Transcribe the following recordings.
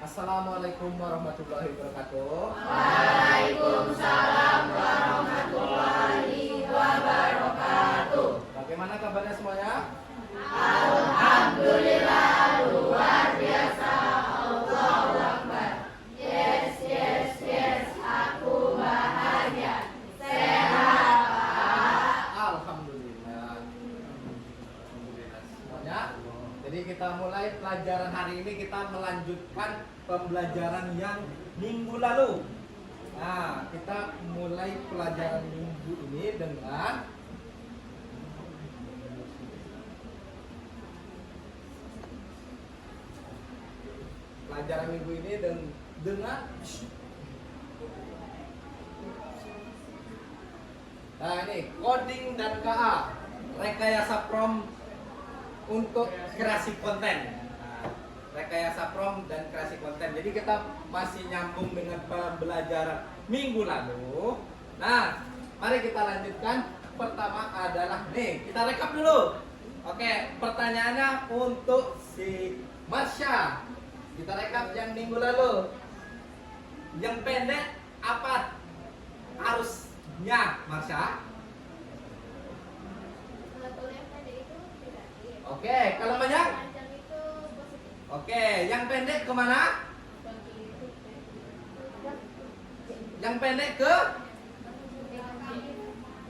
Assalamualaikum warahmatullahi wabarakatuh. Waalaikumsalam warahmatullahi wabarakatuh. Bagaimana kabarnya semuanya? Alhamdulillah luar biasa. Allahu Akbar. Yes, yes, yes. Aku bahagia. Sehat. Alhamdulillah. Alhamdulillah semuanya. Jadi kita mulai pelajaran hari ini, kita melanjutkan pembelajaran yang minggu lalu. Nah, kita mulai pelajaran minggu ini dengan nah ini coding dan KA, rekayasa prompt untuk kreasi konten. Nah, rekayasa prompt dan kreasi konten. Jadi kita masih nyambung dengan pembelajaran minggu lalu. Nah, mari kita lanjutkan. Pertama adalah nih, kita rekap dulu. Oke, pertanyaannya untuk si Marsha. Kita rekap yang minggu lalu. Yang pendek apa harusnya, Marsha? Oke, kalau banyak? Oke, yang pendek kemana? Yang pendek ke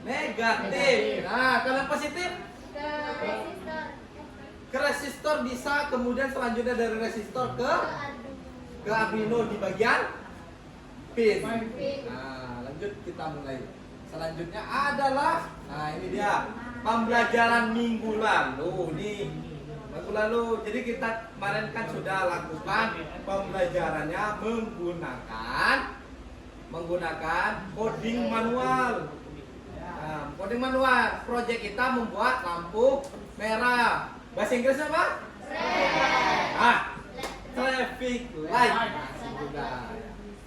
negatif. Nah, kalau positif? Ke resistor bisa, kemudian selanjutnya dari resistor ke Arduino di bagian pin. Nah, lanjut kita mulai. Selanjutnya adalah, nah ini dia pembelajaran minggu lalu nih. Minggu lalu, jadi kita kemarin kan sudah lakukan pembelajarannya menggunakan coding manual. Nah, coding manual, proyek kita membuat lampu merah. Bahasa Inggrisnya apa? Traffic light.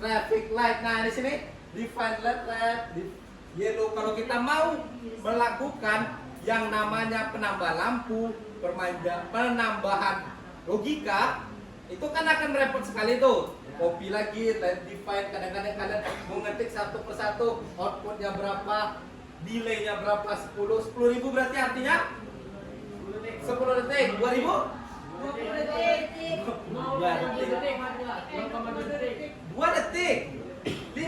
Traffic light. Nah, di sini define red, yellow. Kalau kita mau melakukan yang namanya penambah lampu, penambahan logika, itu kan akan repot sekali tuh. Copy lagi, define, kadang-kadang kalian mengetik satu persatu, outputnya berapa, delaynya berapa, 10.000 berarti artinya 10 detik, 2.000? 2 detik, 5.000?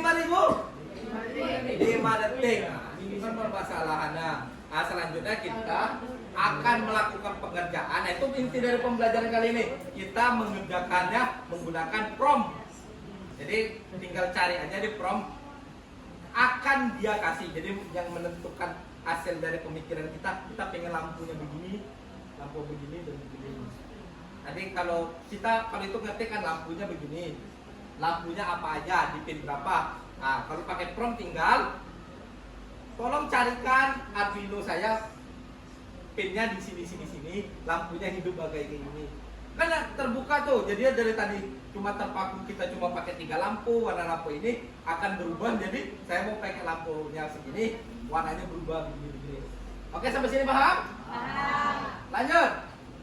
5 detik. Nah, ini kan permasalahannya. Nah, selanjutnya kita akan melakukan pengerjaan. Nah, itu inti dari pembelajaran kali ini. Kita mengerjakannya menggunakan prompt. Jadi tinggal cari aja di prompt. Akan dia kasih. Jadi yang menentukan hasil dari pemikiran kita pengen lampunya begini, lampu begini dan begini. Nanti kalau itu ngetik kan lampunya begini, lampunya apa aja, di pin berapa. Nah, kalau pakai prompt tinggal tolong carikan Arduino saya pinnya di sini, lampunya hidup bagai ini. Kan terbuka tuh, jadi dari tadi cuma terpaku kita cuma pakai 3 lampu, warna lampu ini akan berubah. Jadi saya mau pakai lampunya segini, warnanya berubah begini. Oke, sampai sini paham? Paham. Lanjut.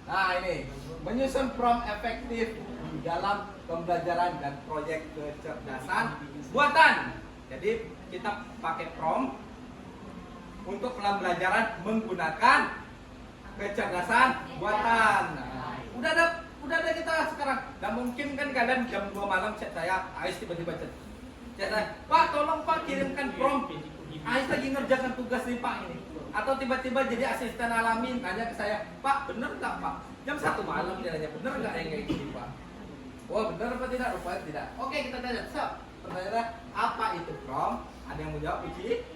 Nah, ini menyusun prompt efektif di dalam pembelajaran dan proyek kecerdasan buatan. Jadi kita pakai prompt untuk pembelajaran menggunakan kecerdasan buatan. Nah, udah ada kita sekarang. Gak mungkin kan kalian jam 2 malam chat saya, Ais tiba-tiba chat saya, Pak tolong Pak kirimkan prompt, Ais lagi ngerjakan tugas nih Pak ini. Atau tiba-tiba jadi asisten alamin tanya ke saya, Pak bener nggak Pak? Jam 1 malam dia nanya, bener nggak yang kayak gini Pak? Wah bener apa tidak? Rupanya tidak. Oke, kita tanya. Pertanyaannya apa itu prompt? Ada yang mau jawab, Uci?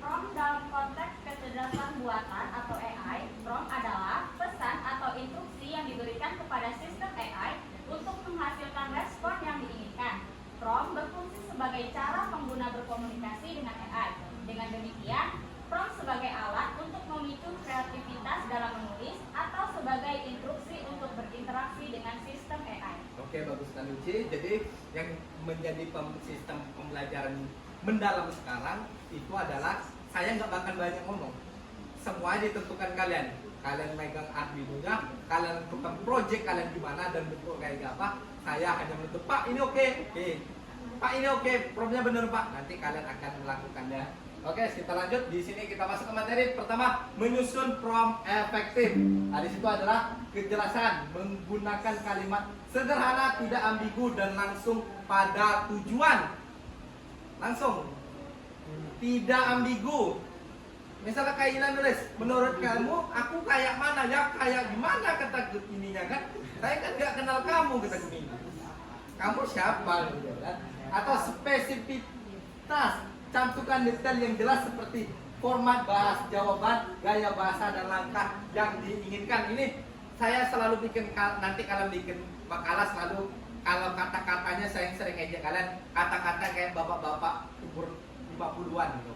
Prompt dalam konteks kecerdasan buatan atau AI, prompt adalah pesan atau instruksi yang diberikan kepada sistem AI untuk menghasilkan respon yang diinginkan. Prompt berfungsi sebagai cara pengguna berkomunikasi dengan AI. Dengan demikian, prompt sebagai alat untuk memicu kreativitas dalam menulis atau sebagai instruksi untuk berinteraksi dengan sistem AI. Oke, bagus sekali Uci. Jadi yang menjadi sistem pembelajaran mendalam sekarang itu adalah saya nggak bakal banyak ngomong. Semua ditentukan kalian. kalian megang Arduino-nya, kalian lakukan project kalian gimana dan bentuk kayak apa. Saya hanya menutup, Pak ini oke. Pak ini oke, promnya bener Pak. Nanti kalian akan melakukannya. Oke, kita lanjut. Di sini kita masuk ke materi pertama, menyusun prompt efektif. Nah, di situ adalah kejelasan menggunakan kalimat sederhana, tidak ambigu dan langsung pada tujuan. Langsung, tidak ambigu. Misalnya kayak Ilan nulis, menurut kamu aku kayak mana ya? Kayak gimana kata ininya kan? Saya kan nggak kenal kamu kata gini. Kamu siapa gitu kan? Atau spesifitas, cantumkan detail yang jelas seperti format bahas jawaban, gaya bahasa dan langkah yang diinginkan. Ini saya selalu bikin, nanti kalian bikin makalah selalu kalau kata-katanya saya sering ejek kalian, kata-kata kayak bapak-bapak umur 50-an gitu.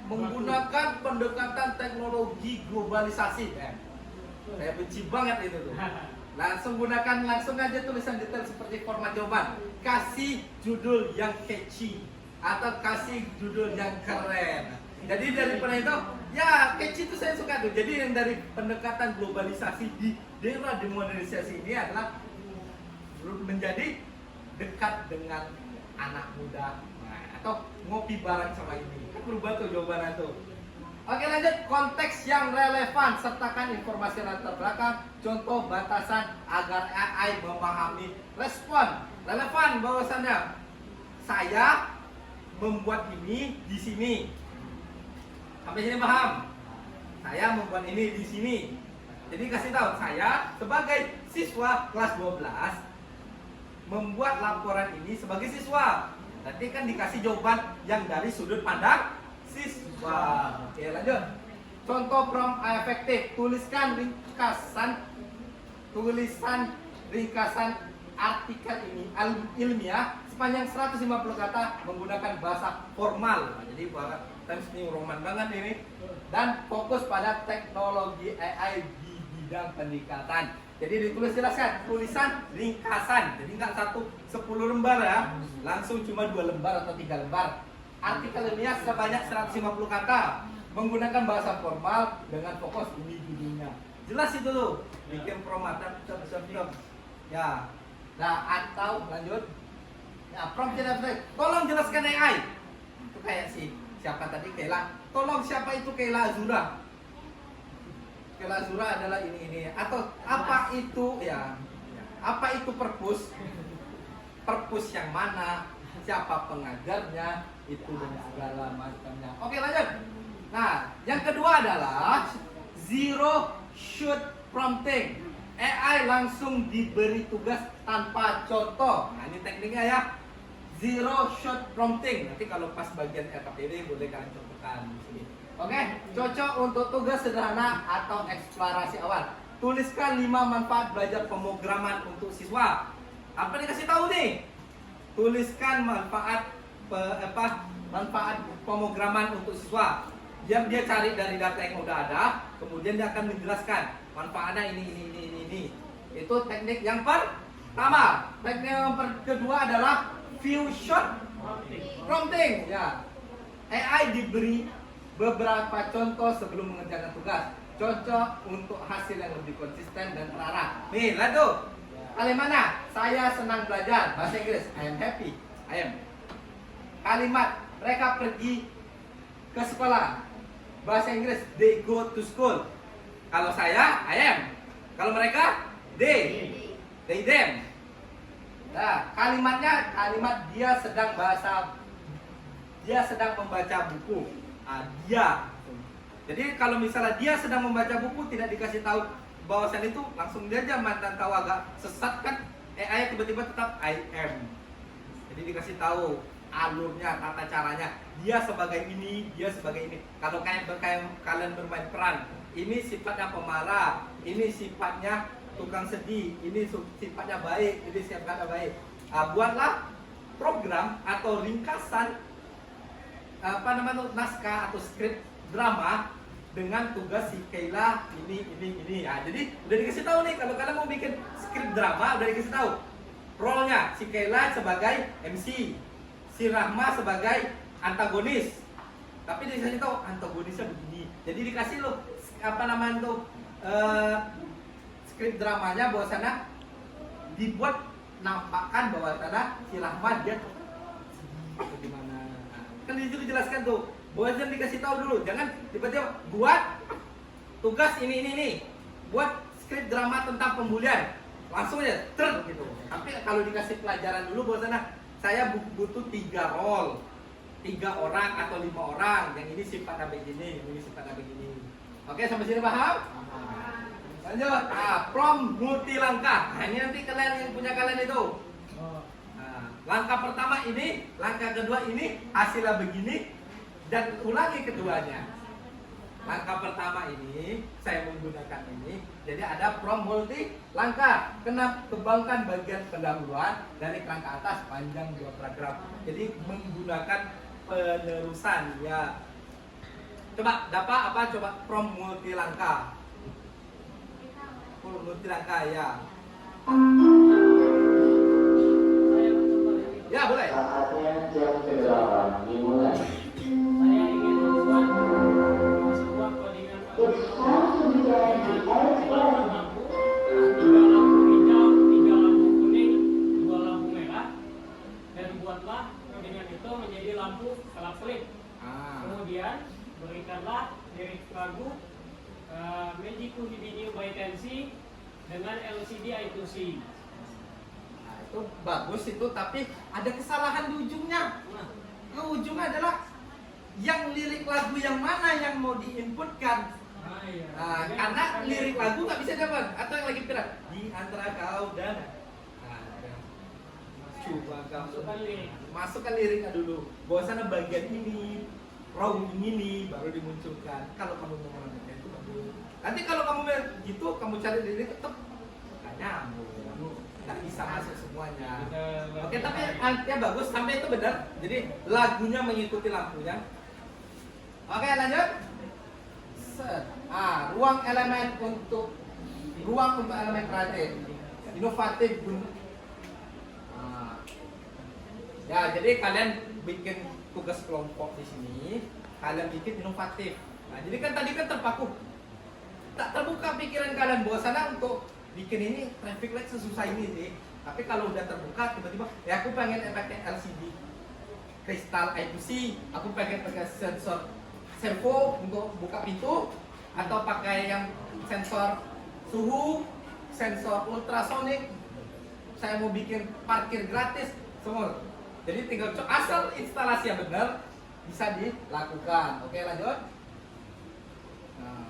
Menggunakan pendekatan teknologi globalisasi. Saya benci banget itu tuh. Langsung aja tulisan detail seperti format jawaban. Kasih judul yang catchy atau kasih judul yang keren. Jadi daripada itu, ya catchy itu saya suka tuh. Jadi yang dari pendekatan globalisasi di daerah demodernisasi ini adalah menjadi dekat dengan anak muda, atau ngopi bareng sama ini. Kan berubah tuh jawabannya tuh. Oke lanjut, konteks yang relevan, sertakan informasi latar belakang, contoh batasan agar AI memahami respon. Relevan bahwasannya saya membuat ini di sini. Sampai sini paham? Saya membuat ini di sini. Jadi kasih tahu saya sebagai siswa kelas 12 membuat laporan ini sebagai siswa. Nanti kan dikasih jawaban yang dari sudut pandang siswa. Oke lanjut. Contoh prompt efektif, tulisan ringkasan artikel ini ilmiah sepanjang 150 kata menggunakan bahasa formal. Nah, jadi Times New Roman banget ini. Dan fokus pada teknologi AI di bidang pendidikan. Jadi ditulis jelaskan, tulisan ringkasan. Jadi nggak 10 lembar ya, langsung cuma 2 lembar atau 3 lembar. Artikel ilmiah sebanyak 150 kata, menggunakan bahasa formal dengan fokus ini judulnya. Jelas itu tuh, bikin promatan ya. Nah atau lanjut, ya prompt efektif. Tolong jelaskan AI. Itu kayak siapa tadi Kayla. Tolong siapa itu Kayla Azura? Kayla Azura adalah ini atau apa itu ya? Apa itu perpus? Perpus yang mana? Siapa pengajarnya? Itu dan segala macamnya. Oke lanjut. Nah, yang kedua adalah zero shoot prompting. AI langsung diberi tugas tanpa contoh. Nah, ini tekniknya ya. Zero shoot prompting. Nanti kalau pas bagian LKPD boleh kalian contohkan di sini. Oke, cocok untuk tugas sederhana atau eksplorasi awal. Tuliskan 5 manfaat belajar pemrograman untuk siswa. Apa dikasih tahu nih? Tuliskan manfaat pemrograman untuk siswa. Yang dia cari dari data yang udah ada, kemudian dia akan menjelaskan manfaatnya ini. Itu teknik yang pertama. Teknik yang kedua adalah few shot prompting. Ya, AI diberi beberapa contoh sebelum mengerjakan tugas. Cocok untuk hasil yang lebih konsisten dan terarah. Nih, lihat tuh. Kalimatnya, saya senang belajar bahasa Inggris. I am happy. I am. Kalimat, mereka pergi ke sekolah. Bahasa Inggris, they go to school. Kalau saya, I am. Kalau mereka, they them. Nah, kalimatnya, kalimat dia sedang membaca buku. Dia. Jadi kalau misalnya dia sedang membaca buku, tidak dikasih tahu bahwasan itu, langsung dia aja mantan tahu agak sesat kan. AI tiba-tiba tetap I am. Jadi dikasih tahu alurnya, tata caranya. Dia sebagai ini, dia sebagai ini. Kalau kalian bermain peran, ini sifatnya pemarah, ini sifatnya tukang sedih, ini sifatnya baik, ini sifatnya baik. Buatlah program atau ringkasan naskah atau skrip drama dengan tugas si Kayla ini. Ya, jadi udah dikasih tahu nih, kalau kalian mau bikin skrip drama udah dikasih tahu role-nya. Si Kayla sebagai MC, si Rahma sebagai antagonis. Tapi dikasih tahu antagonisnya begini. Jadi dikasih lo apa namanya tuh skrip dramanya bahwasanya dibuat nampakkan bahwasanya si Rahmat dia gimana. Kan di situ dijelaskan tuh, bahwasanya dikasih tahu dulu, jangan tiba-tiba buat tugas ini. Buat skrip drama tentang pembulian. Langsung aja gitu. Tapi kalau dikasih pelajaran dulu bahwasanya saya butuh 3 role. 3 orang atau 5 orang. Yang ini sifatnya begini, ini sifatnya begini. Oke, sampai sini paham? Lanjut. Prom multi langkah. Nah, ini nanti kalian yang punya kalian itu. Nah, langkah pertama ini, langkah kedua ini, hasilnya begini, dan ulangi keduanya. Langkah pertama ini, saya menggunakan ini, jadi ada prom multi langkah. Kembangkan bagian pendahuluan dari kerangka atas panjang 2 paragraf. Jadi menggunakan penerusan ya. Coba dapat apa? Coba prom multi langkah. Multi langkah ya. Ya boleh. Saatnya jam ke-8 dimulai. Saya ingin membuat sebuah codingan It's time to begin the experiment. lampu, 3 lampu hijau, 3 lampu kuning, 2 lampu merah, dan buatlah codingan itu menjadi lampu kelap-kelip. Kemudian berikanlah lirik lagu Magic Video by Tensi dengan LCD I2C. Nah, itu bagus itu, tapi ada kesalahan di ujungnya. Ke ujungnya adalah yang lirik lagu yang mana yang mau diinputkan. Iya. Nah, karena lirik lagu nggak bisa dapat, atau yang lagi viral di antara kau dan coba kamu masukkan liriknya dulu. Bahwasanya bagian ini, row ini baru dimunculkan. Kalau kamu mau melakukan itu bagus. Nanti kalau kamu gitu, kamu cari lirik tetap nggak nyambung, nggak bisa masuk semuanya. Oke, tapi artinya bagus, sampai itu benar. Jadi lagunya mengikuti lampunya. Oke, lanjut. Ruang untuk elemen kreatif, inovatif. Ya, jadi kalian bikin tugas kelompok di sini, kalian bikin inovatif. Nah, jadi kan tadi kan terpaku, tak terbuka pikiran kalian bahwasanya untuk bikin ini traffic light sesusah ini sih. Tapi kalau udah terbuka, tiba-tiba, ya aku pengen efeknya LCD, kristal I2C, aku pengen pakai sensor servo untuk buka pintu, atau pakai yang sensor suhu, sensor ultrasonik. Saya mau bikin parkir gratis, semua. Jadi tinggal asal instalasi yang benar bisa dilakukan. Oke, lanjut. Nah,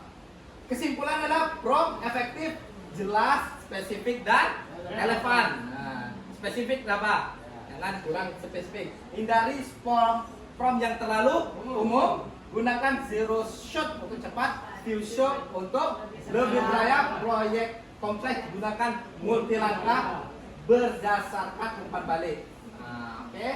kesimpulan adalah prom efektif, jelas, spesifik dan relevan. Nah, spesifik apa? Jangan kurang spesifik. Hindari prom yang terlalu umum. Gunakan zero shot untuk cepat, few shot untuk lebih beraya. Proyek kompleks gunakan multi langkah berdasarkan umpan balik. Nah, oke.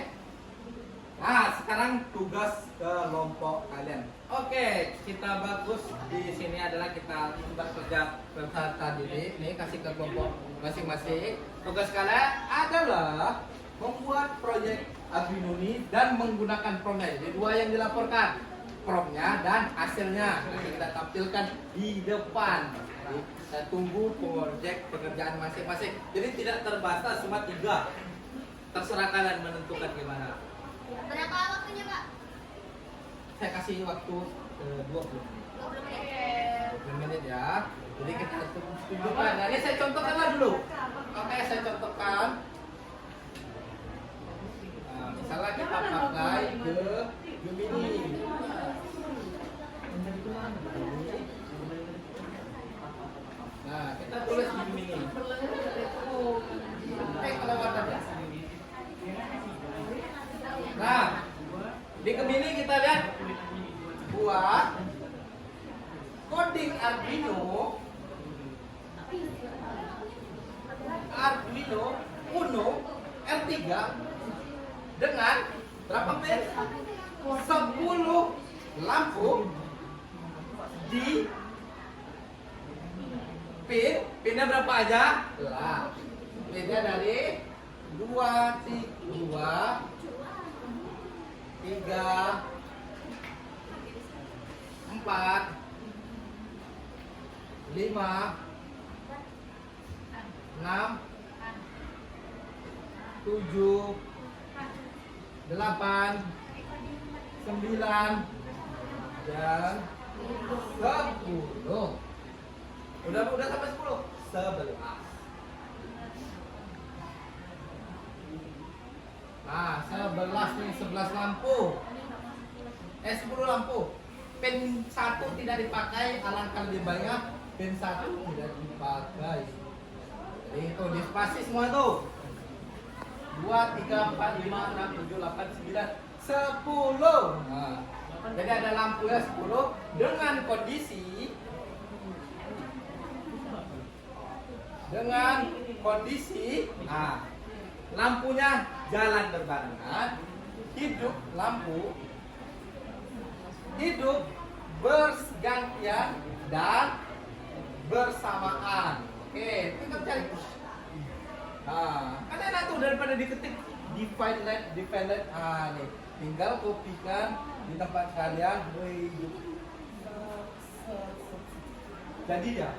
Nah, sekarang tugas kelompok kalian. Oke, kita bagus di sini adalah kita bekerja peserta didik. Nih kasih ke kelompok masing-masing. Tugas kalian adalah membuat proyek Arduino ini dan menggunakan promnya. Jadi 2 yang dilaporkan, promnya dan hasilnya. Nanti kita tampilkan di depan. Jadi, saya tunggu proyek pekerjaan masing-masing. Jadi tidak terbatas, cuma 3. Terserah kalian menentukan gimana. Berapa waktunya, Pak? Saya kasih waktu 20 menit. 20 menit. 20 menit ya. Jadi kita tunjukkan. Nah, ini saya contohkan dulu. Oke, saya contohkan. Nah, misalnya kita pakai ke Gemini. Nah, kita tulis di Gemini. Kelewatan ya. Nah, di Gemini kita lihat buat coding Arduino Uno R3 dengan berapa pin? 10 lampu di pinnya berapa aja? Lah, pinnya dari 2, 3, 4, 5, 6, 7, 8, 9, dan 10. Udah sampai 10. 11. Nah, 11 nih, 11 lampu. 10 lampu. Pen 1 tidak dipakai, alangkah lebih banyak pen 1 tidak dipakai. Jadi itu di spasi semua tuh. 2, 3, 4, 5, 6, 7, 8, 9, 10. Nah, jadi ada lampu ya 10 dengan kondisi nah, lampunya jalan berbarengan, hidup lampu hidup bergantian dan bersamaan. Oke, kita cari. Nah, kan enak tuh daripada diketik define let. Nih, tinggal kopikan di tempat kalian. Jadi ya,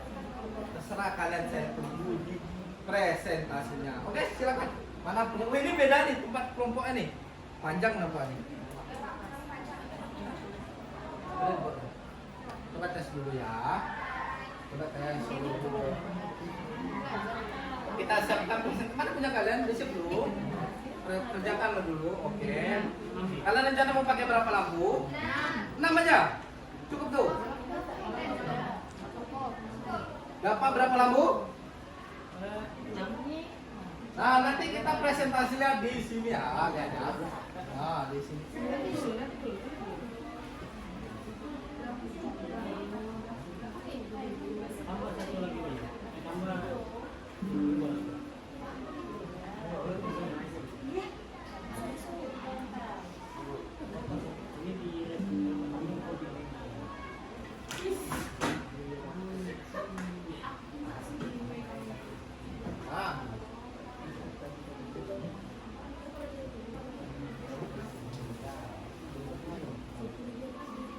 terserah kalian saya tunggu di presentasinya. Oke, silakan. Mana punya? Ini beda nih tempat kelompoknya nih. Panjang apa nih? Coba tes dulu ya. Coba tes dulu. Kita siapkan presentasi. Mana punya kalian? Siap dulu. Kerjakan dulu. Oke. Kalian rencana mau pakai berapa lampu? 6 aja. Cukup tuh. Dapat berapa lampu? Nah, nanti kita presentasinya di sini ya, kayaknya. Nah, di sini. Tambah satu lagi nih. Tambah 2. Ini di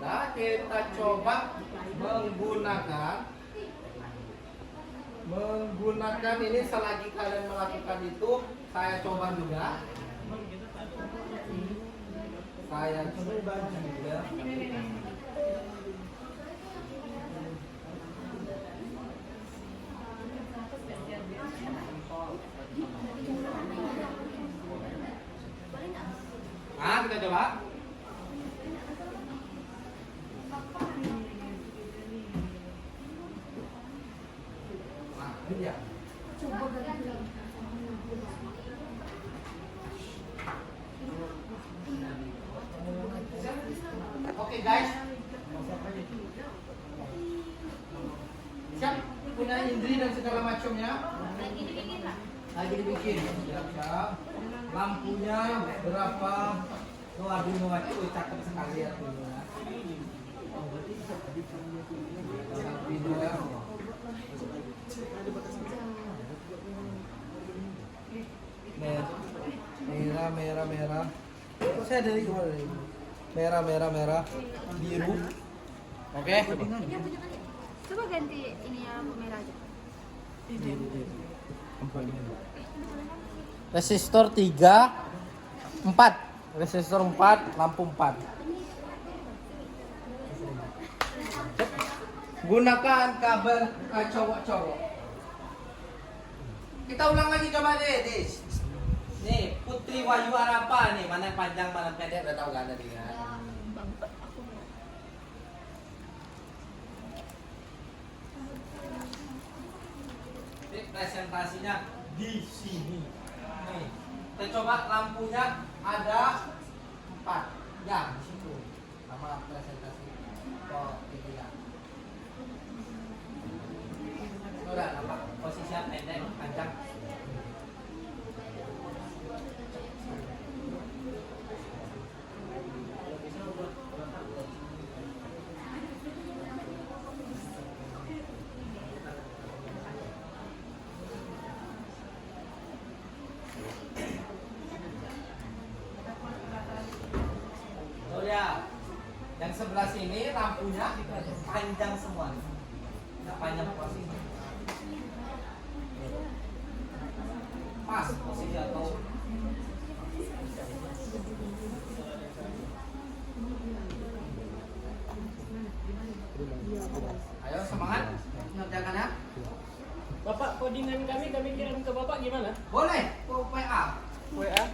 Nah, kita coba menggunakan ini selagi kalian melakukan itu, saya coba juga. Nah, kita coba. Nah, ini dia. Oke guys, siap punya indri dan segala macamnya. Lagi dibikin. Siap. Lampunya berapa? Tuh Arduino itu cakep sekali ya Arduino. Arduino ya. Merah. Saya dari kemana ini? Merah, biru. Oke. Coba ganti ini ya lampu merah aja. Resistor 3, 4. Resistor 4, lampu 4. Gunakan kabel cowok. Kita ulang lagi coba deh, Dis. Nih, Putri Wahyu Arapa nih, mana yang panjang, mana yang pendek, udah tahu kan tadi kan? Ini presentasinya di sini. Nih, kita coba lampunya ada 4. Ya, di situ. Sama presentasi. Oh, itu ya. Udah nampak posisinya pendek, panjang. Oh ya, yang sebelah sini lampunya panjang semua. Nggak panjang posisi. Pas posisi atau ayo semangat mengerjakannya. Bapak, codingan kami kirim ke Bapak gimana? Boleh, WA. WA?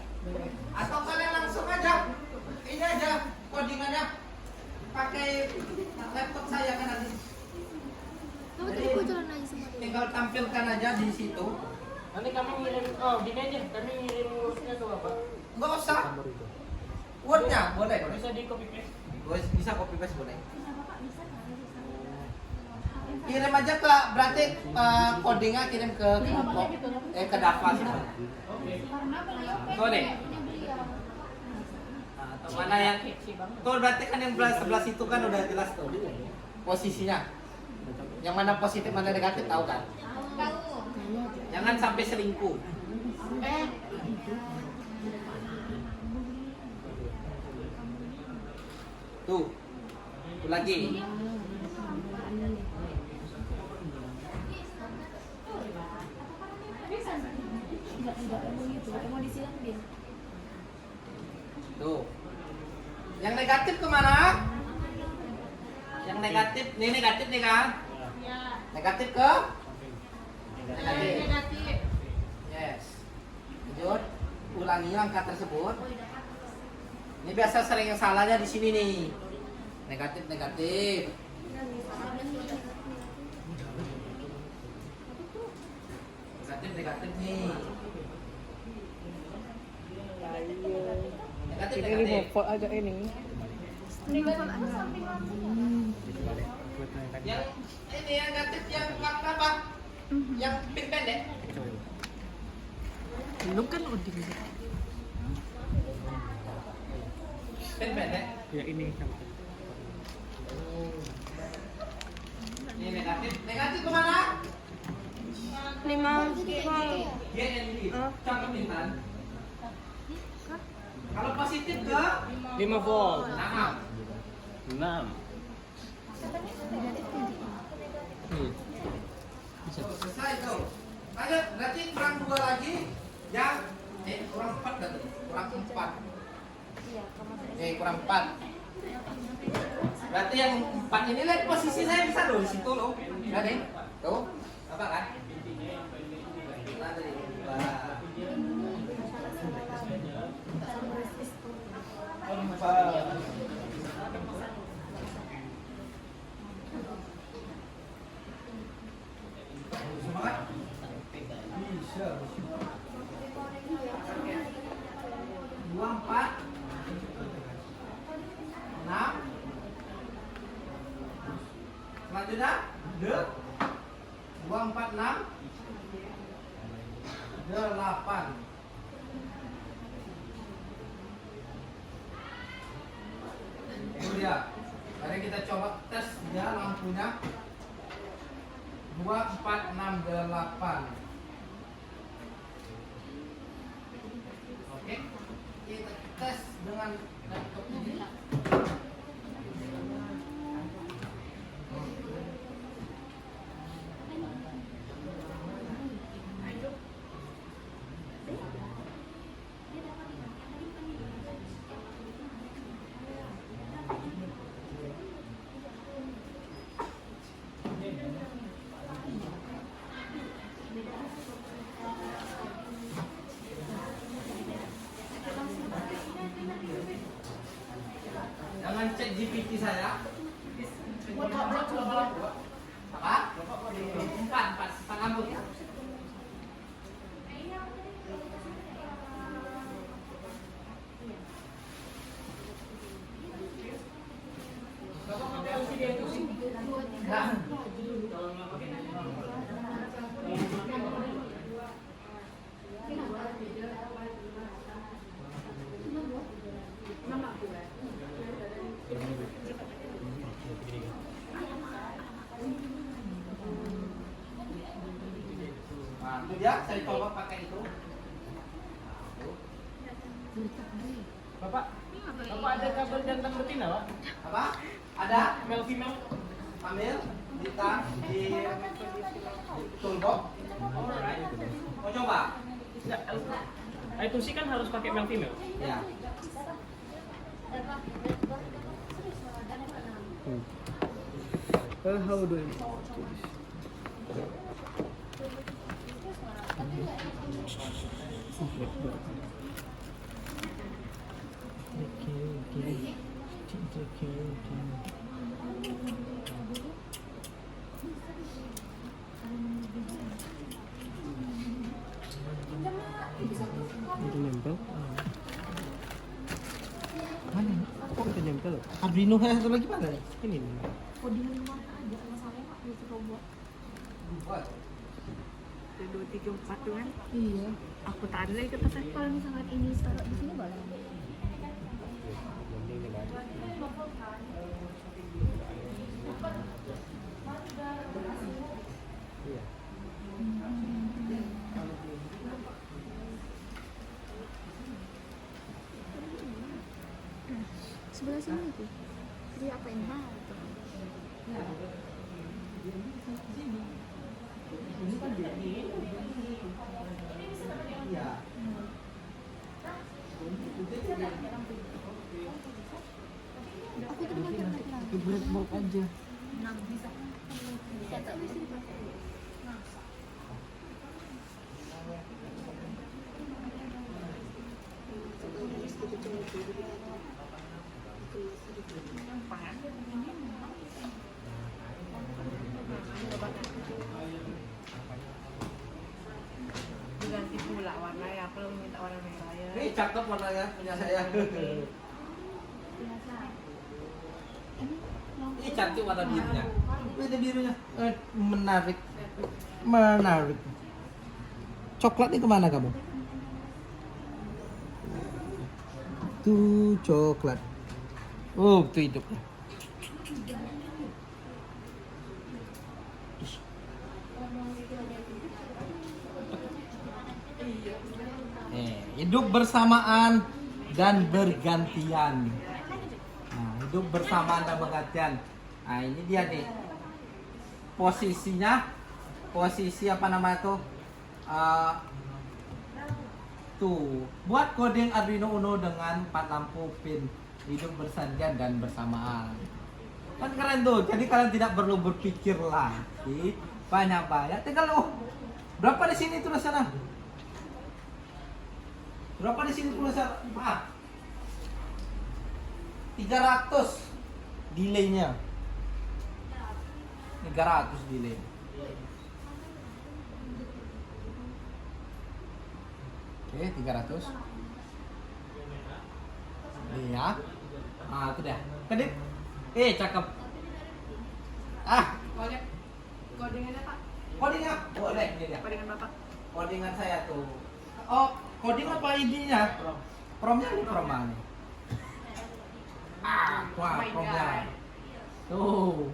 Atau kalian langsung aja. Ini aja codingannya. Pakai laptop saya kan nanti. Kamu Jadi, tadi aku jalan aja sama dia. tinggal tampilkan aja di situ. Nanti kami ngirim, oh gini aja, kami ngirim Word-nya ke Bapak. Enggak usah. Word-nya boleh. Bisa di copy paste? Bisa copy paste boleh. Kirim aja ke berarti codingnya kirim ke kelompok ke Dava semua. Oke. Tuh deh. Nah, mana yang tuh berarti kan yang sebelah situ kan udah jelas tuh posisinya. Yang mana positif mana negatif tahu kan? Jangan sampai selingkuh. Tuh lagi. Tuh. Yang negatif kemana? Yang negatif, ini negatif nih kan? Negatif ke? Negatif. Yes. Lanjut. Ulangi langkah tersebut. Ini biasa sering yang salahnya di sini nih. Negatif, negatif. Negatif, negatif nih. Negatif, negatif. aja ini. Yang ini yang negatif yang warna apa? Yang pink pendek. Belum kan loading. Pink pendek. Ya ini. Ini negatif. Negatif kemana? 5 GND. Contoh Intan. Kalau positif ke 5 volt. 6. 6. Selesai tuh. Lanjut, berarti kurang 2 lagi. Yang kurang 4 berarti. Kurang 4. Kurang 4. Berarti yang 4 ini lihat posisi saya bisa loh di situ loh. Lihat nih. Tuh. Apa kan? Semangat. Bisa. 2, 4 6. Selanjutnya 2, 4, 6 8. Itu dia. Mari kita coba tes dia lampunya. 2, 4, 6, 8. Oke. Kita tes dengan laptop ini. Jangan cek GPT saya. Apa? 4 setengah but. Nah. Nah, itu dia, saya coba pakai itu. Bapak, Bapak ada kabel jantan betina, Pak? Apa? Ada? Male female? Ambil? di toolbox. Mau coba? Itu sih kan harus pakai male female. Ya. How do I itu nempel? Mana? Kok itu nempel? Arduino satu lagi mana nih? Ini nih. Ada 2, 3, 4 tuh kan? Iya. Aku tak ada lagi kertas aku kalau misalkan ini taruh di sini boleh. Sebelah sini tuh. Jadi apa yang mahal tuh? Iya. Aku itu dengan kertas. Ke breadboard aja. Bisa tak bisa dipakai. Diganti pula warna ya, aku lebih minta warna merah ya. Ini cakep warnanya punya saya. Ini cantik warna birunya. Ini birunya. Menarik. Menarik. Coklatnya kemana kamu? Tuh coklat. Oh, itu hidupnya. Hidup bersamaan dan bergantian. Nah, hidup bersamaan dan bergantian. Nah, ini dia nih. Posisinya, posisi apa namanya tuh? Tuh, buat coding Arduino Uno dengan 4 lampu pin hidup bergantian dan bersamaan. Kan keren tuh. Jadi kalian tidak perlu berpikir lagi banyak-banyak. Tinggal berapa di sini tulisannya? Berapa di sini tulisan? Maaf. 300 delay-nya. 300 delay. Oke, 300. Iya. Ah, itu dah. Kedip. Cakep. Codingannya Pak, Codingnya boleh ini dia. codingan Bapak. Codingan saya tuh. Oh, coding apa ID-nya? Promnya ini prom mana? Wah, promnya. Tuh.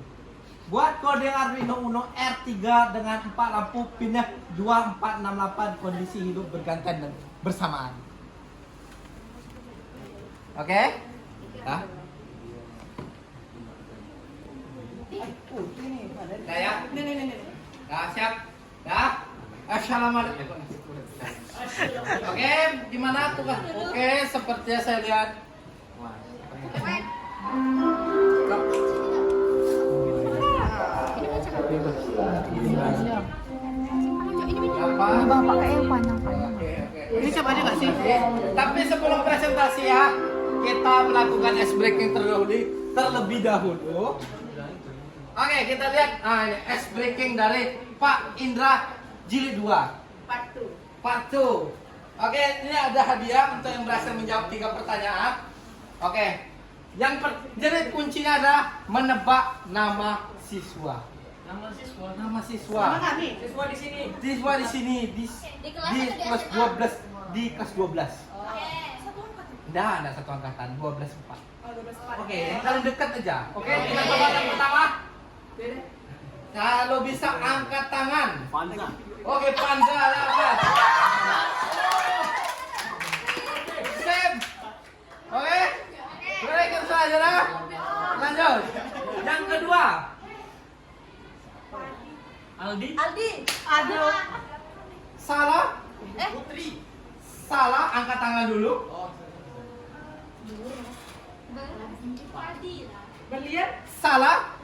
Buat kode Arduino Uno R3 dengan 4 lampu pinnya 2468 kondisi hidup bergantian dan bersamaan. Oke? Hah? Kayak? Nih. Dah, siap? Dah? Assalamualaikum. Oke, gimana tuh kan? Oke, sepertinya saya lihat. Wah, apa? Ini bapak kayak yang panjang-panjang. Ini coba aja nggak sih? Tapi sebelum presentasi ya, kita melakukan ice breaking terlebih dahulu. Oke, kita lihat ini ice breaking dari Pak Indra Jilid 2. Part 2. Oke, ini ada hadiah untuk yang berhasil menjawab 3 pertanyaan. Oke. Jadi kuncinya adalah menebak nama siswa. Nama siswa. Nama siswa. Sama kami. Siswa di sini. Siswa di sini di kelas 12, di kelas 12. Enggak satu angkatan, 12 4. Oke, yang paling dekat aja. Oke, kita coba yang pertama. Kalau bisa angkat tangan. Panza. Oke, Panza angkat. Sip. Oke. Berikut saja lah. Lanjut. Yang kedua. Aldi. Aduh. Salah. Salah, angkat tangan dulu. Berlian. Salah.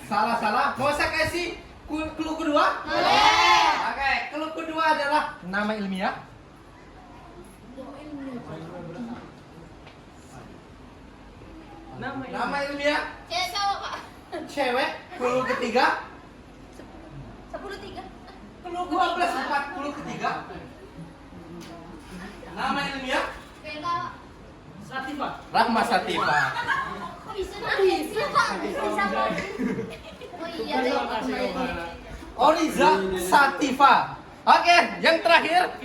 Salah. Mau saya kasih clue kedua? Boleh. Oke, clue kedua adalah nama ilmiah. Nama ilmiah Cewek cowok, Pak. cewek. Clue ketiga 10-3. 12 4. Clue ketiga. Nama ilmiah Beda, Pak. Satifah. Rahma Satifah. Kok bisa? Bisa, Pak. Bisa, Pak. Oh iya deh. Terima kasih, Bapak. Oriza Satifah. Oke, yang terakhir.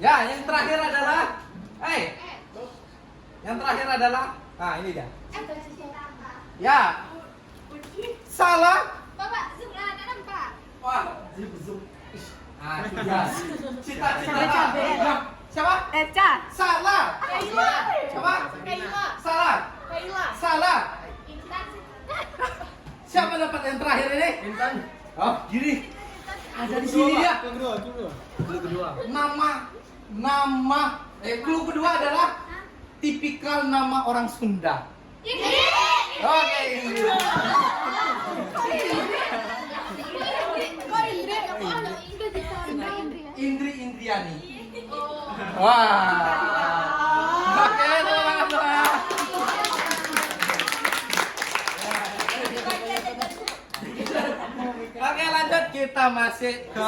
Ya, yang terakhir adalah yang terakhir adalah ini dia. Ya. Salah. Bapak, sebelah kanan, Pak. Wah, zoom. Sudah. Cita-cita. Siapa? Eca. Salah. Kaila. Siapa? Kaila. Salah. Kaila. Salah. Intan. Siapa dapat yang terakhir ini? Intan. Oh, gini. Ada di sini dia. Clue kedua. Clue kedua adalah tipikal nama orang Sunda. Oke, Indri. Indri Indriani. Wah. Oke, tepuk tangan. Oke, lanjut kita masih ke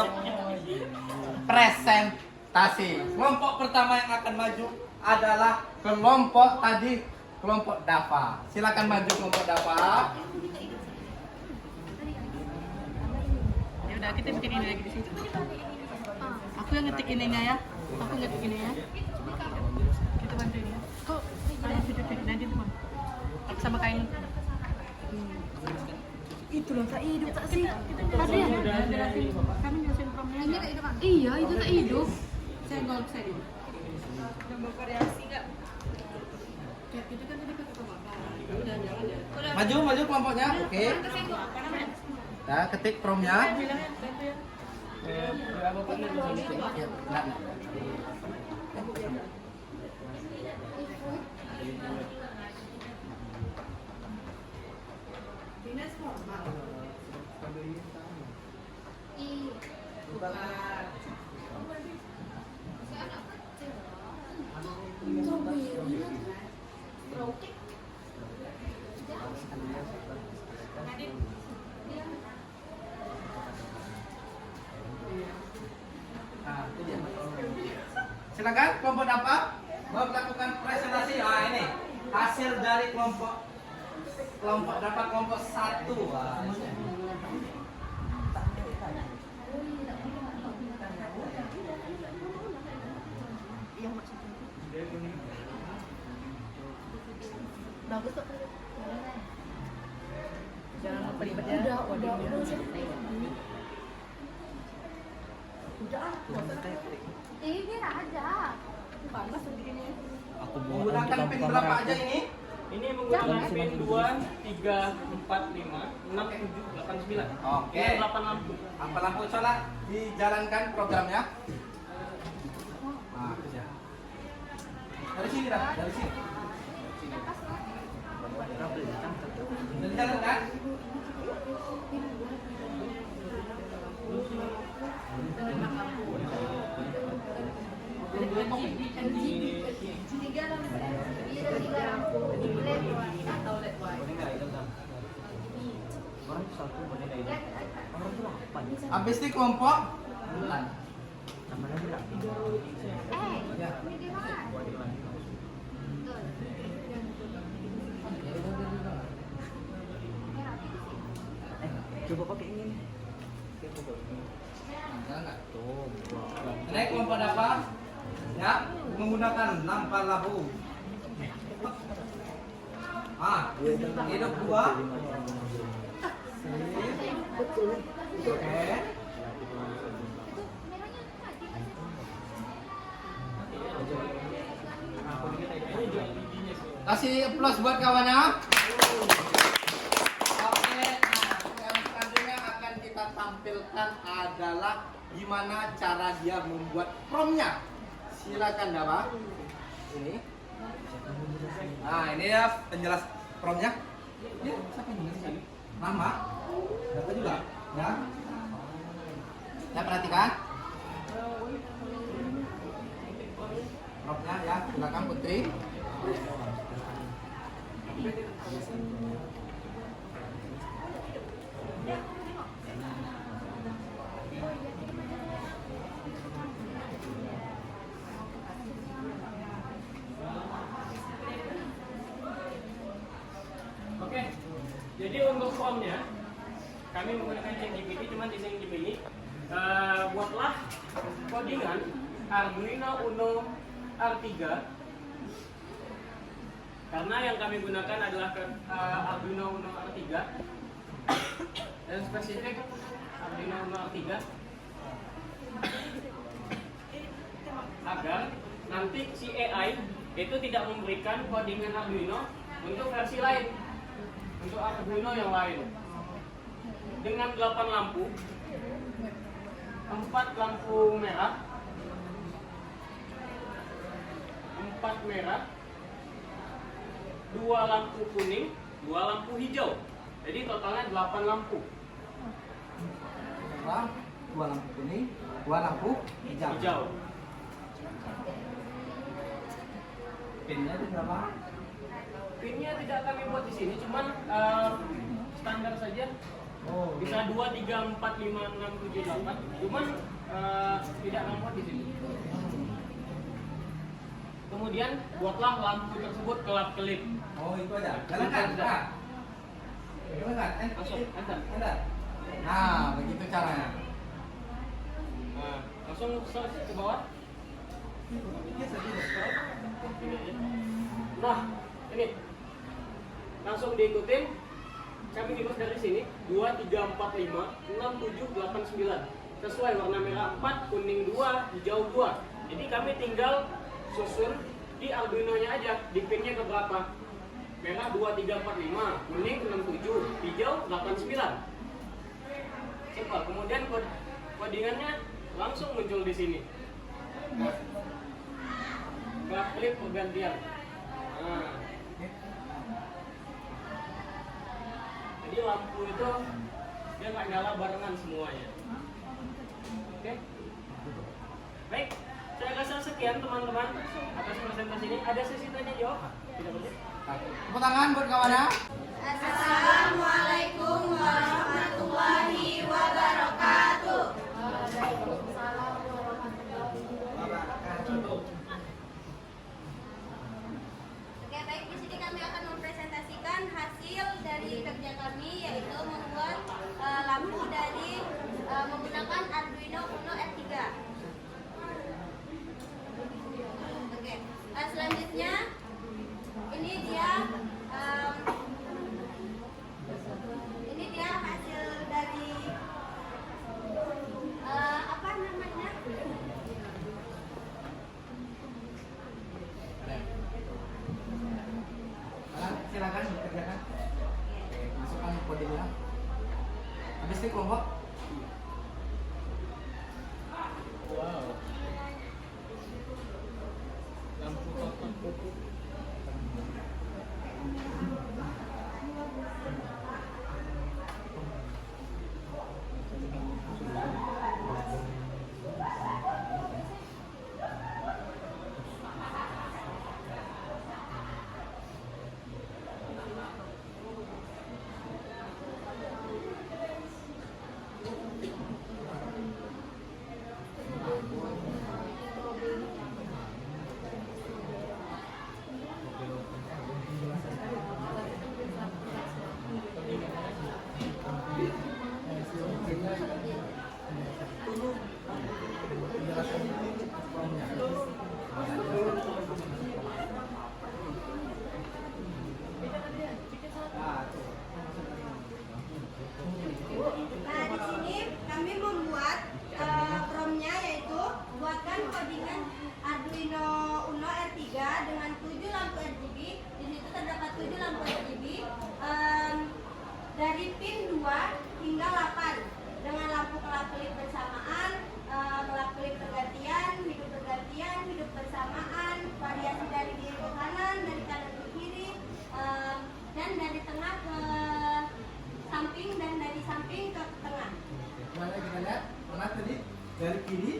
presentasi. Kelompok pertama yang akan maju adalah kelompok Dava. Silakan maju kelompok Dava. Ya udah kita bikin ini lagi di situ. Aku yang ngetik ininya ya. Aku ngetik ini ya. Kita bantuin ya. Kok ada video nanti teman. Aku sama kain. Itu loh tak hidup tak sih. Tadi ya. Kami nyelesain promnya. Ini tak hidup. Iya, itu tak hidup. Saya nggak bisa hidup. Gambar variasi enggak? Ya, itu kan tadi kata Bapak. Udah jalan ya. Maju kelompoknya. Oke. Kita ketik promnya. Bilangnya bantu ya. Ya, enggak. Nah, itu dia. Silakan kelompok Dava melakukan presentasi. Ini hasil dari kelompok Dava kelompok 1. Bagus kok. Jangan lupa dibaca. Udah. Ini biar aja. Bagus begini. Aku Menggunakan pin berapa aja ini? Ini menggunakan pin 2, 3, 4, 5, 6, 7, 8, 9. Oke. Ini 8 lampu. Apa lampu sholat dijalankan programnya? Nah, itu ya. Dari sini dah, dari sini. Sudah dijalankan? Habis ini kelompok bulan. Ya. Coba pakai ini. Naik kelompok Dava ya menggunakan lampu lampu. Hidup 2. Oke. Kasih plus buat kawannya. Oke, nah perlihatkan adalah gimana cara dia membuat promnya. Silakan Bapak. Ini. Nah, ini ya penjelas promnya. Ya, siapa yang ngasih? Nama? Data juga. Ya. Ya, perhatikan. Promnya ya, silakan Putri. Oke, jadi untuk formnya kami menggunakan ChatGPT, cuman di ChatGPT buatlah codingan Arduino Uno R3 karena yang kami gunakan adalah Arduino Uno R3 dan spesifik Arduino Uno R3 agar nanti si AI itu tidak memberikan codingan Arduino untuk versi lain, untuk Arduino yang lain. Dengan 8 lampu, 4 lampu merah, 4 merah, 2 lampu kuning, 2 lampu hijau. Jadi totalnya 8 lampu. Dua lampu kuning, 2 lampu hijau. Pinnya itu berapa? Pinnya tidak kami buat di sini, cuman standar saja. Oh, Bisa 2, 3, 4, 5, 6, 7, 8. Cuman tidak kami buat di sini. Kemudian buatlah lampu tersebut kelap-kelip. oh itu aja. Jalankan. Nah. Jalankan. Masuk, enter. Enter. Nah, begitu caranya. Nah, langsung search ke bawah. Nah, ini langsung diikutin. Kami hitung dari sini 2, 3, 4, 5, 6, 7, 8, 9. Sesuai warna merah 4, kuning 2, hijau 2. Jadi kami tinggal susun di Arduino-nya aja, di pinnya ke berapa. Merah 2, 3, 4, 5, kuning 6, 7, hijau 8, 9. Simpel. Kemudian codingannya langsung muncul di sini. Graf klip pergantian. Nah. Jadi lampu itu dia nggak nyala barengan semuanya. Oke? Baik, saya rasa sekian teman-teman atas presentasi ini. Ada sesi tanya jawab? Tidak boleh? Tepuk tangan buat kawannya. Assalamualaikum warahmatullahi wabarakatuh. Oke, baik, di sini kami akan mempresentasikan hasil dari kerja kami, yaitu membuat lampu dari menggunakan Arduino Uno R3. Oke, selanjutnya ini dia hasil dari apa namanya? Silakan dikerjakan. Masukkan kodenya. Habis itu kelompok. Wow. Lampu kotak. Nah, di sini kami membuat promnya, yaitu buatkan codingan Arduino Uno R3 dengan 7 lampu RGB. Di situ terdapat 7 lampu RGB dari pin 2 hingga 8. dengan lampu kelap-kelip bersamaan, kelap-kelip bergantian, hidup bersamaan, variasi dari kiri ke kanan, dari kanan ke kiri, dan dari tengah ke samping, dan dari samping ke tengah. Mana kita lihat? Mana tadi? Dari kiri,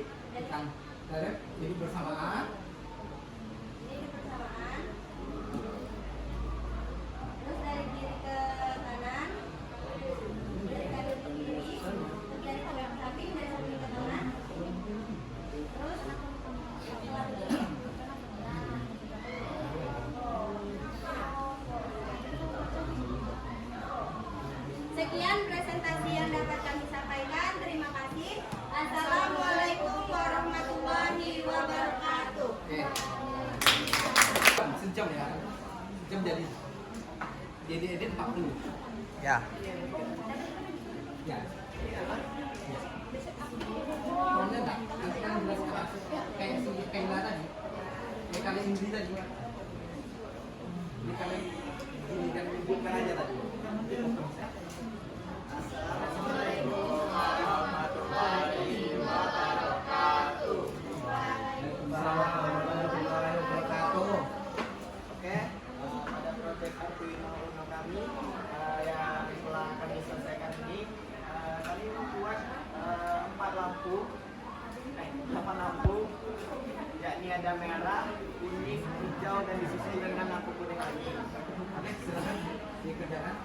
dari kiri bersamaan. Hidup bersamaan. Terus dari kiri ke kanan, dari kanan ke kiri, dari tengah ke samping, dari samping ke tengah. Terus sekian presentasi yang dapat kami sampaikan. Terima kasih. Assalamualaikum warahmatullahi wabarakatuh. Oke. Sejam ya. Sejam jadi edit 40. Ya. Ya. Formnya enggak? Nanti kan jelaskan kayak si Kaila tadi. Kayak kali Indri tadi. Ini kali ini kan bukan aja tadi. Assalamualaikum warahmatullahi wabarakatuh. Waalaikumsalam warahmatullahi wabarakatuh. Oke, pada proyek Arduino Uno kami yang telah kami selesaikan ini, kami membuat 8 lampu, yakni ada merah, kuning, hijau, dan disusul dengan lampu kuning lagi. Oke, silakan dikerjakan.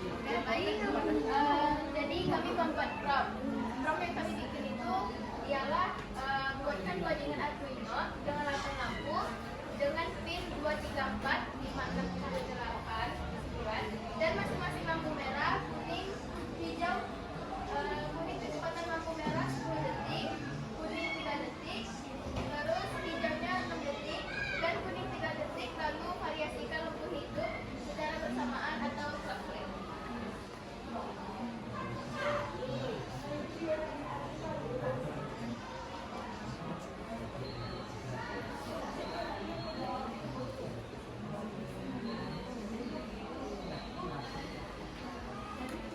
Oke, baik. Jadi kami membuat prompt. Prompt yang kami bikin itu ialah buatkan jaringan Arduino dengan lampu dengan pin 234, 56, 78, 9, dan masing-masing lampu merah, kuning, hijau, kuning kecepatan lampu merah 10 detik, kuning 3 detik, terus hijaunya 6 detik, dan kuning 3 detik, lalu variasikan lampu hidup secara bersamaan atau klip.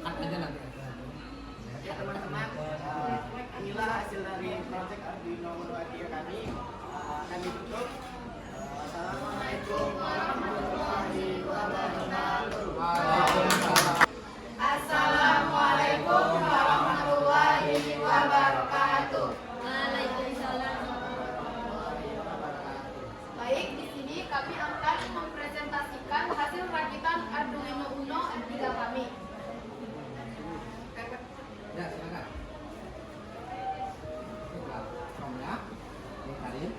Cut aja nanti. Oke teman-teman, inilah hasil dari proyek Arduino Uno kami. Kami tutup. Assalamualaikum warahmatullahi wabarakatuh. Waalaikumsalam. Assalamualaikum warahmatullahi wabarakatuh. Waalaikumsalam. Baik, di sini kami akan mempresentasikan hasil rakitan Arduino Uno R3 kami. Ya, silakan. Formnya ditarik.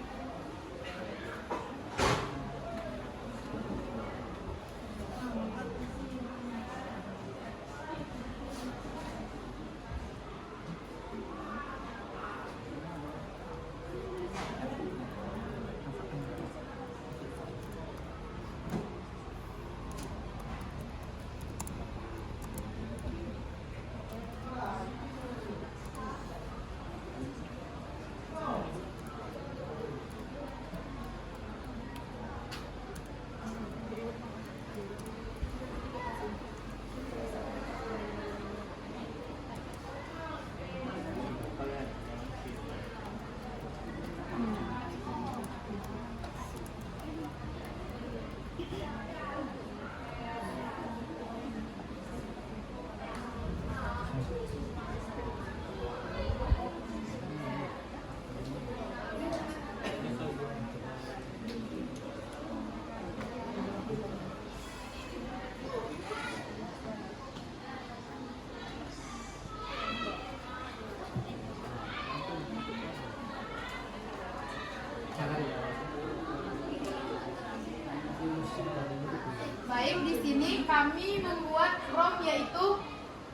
Baik, di sini kami membuat prompt yaitu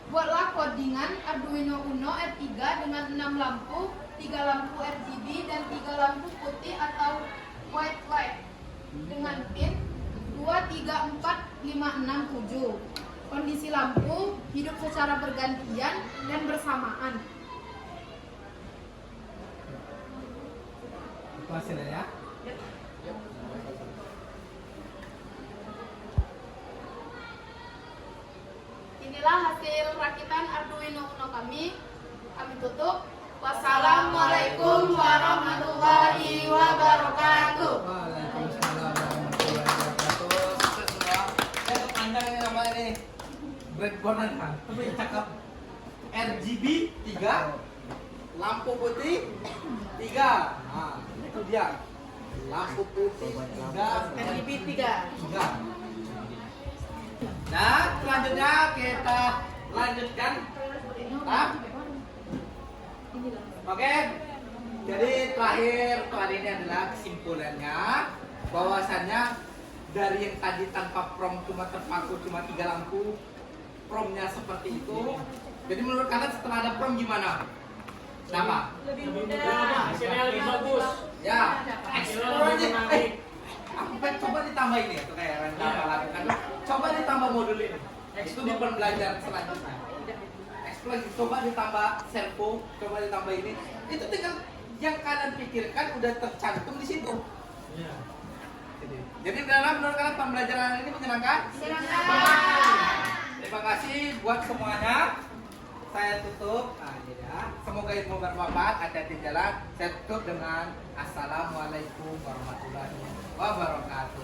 buatlah codingan Arduino Uno R3 dengan 6 lampu, 3 lampu RGB dan 3 lampu putih atau white light dengan pin 2, 3, 4, 5, 6, 7. Kondisi lampu hidup secara bergantian dan bersamaan. Itu hasilnya ya. inilah hasil rakitan Arduino Uno kami. Kami tutup. Wassalamualaikum warahmatullahi wabarakatuh. Waalaikumsalam warahmatullahi wabarakatuh. Sukses semua. Saya pandang ini nama ini breakboardan kan. Tapi cakep. RGB 3, lampu putih 3. Nah, itu dia. Lampu putih 3, RGB 3. 3. Nah, selanjutnya kita lanjutkan. Nah, oke. Jadi terakhir hari ini adalah kesimpulannya bahwasannya dari yang tadi tanpa prom cuma terpaku cuma 3 lampu, promnya seperti itu. Jadi menurut kalian setelah ada prom gimana? Kenapa? Lebih mudah. Hasilnya lebih bagus. Ya, Hasilnya explore lebih aja. menarik. Aku pengen coba ditambah ini tuh kayak Randa lakukan. Coba ditambah modul ini. Itu di pembelajaran selanjutnya. Explore, coba ditambah servo, coba ditambah ini. Itu tinggal yang kalian pikirkan udah tercantum di situ. Iya. Jadi menurut kalian pembelajaran ini menyenangkan? Terima kasih buat semuanya. Saya tutup. Nah, ini ya. Semoga ilmu bermanfaat. Hati-hati jalan. Saya tutup dengan Assalamualaikum warahmatullahi wabarakatuh.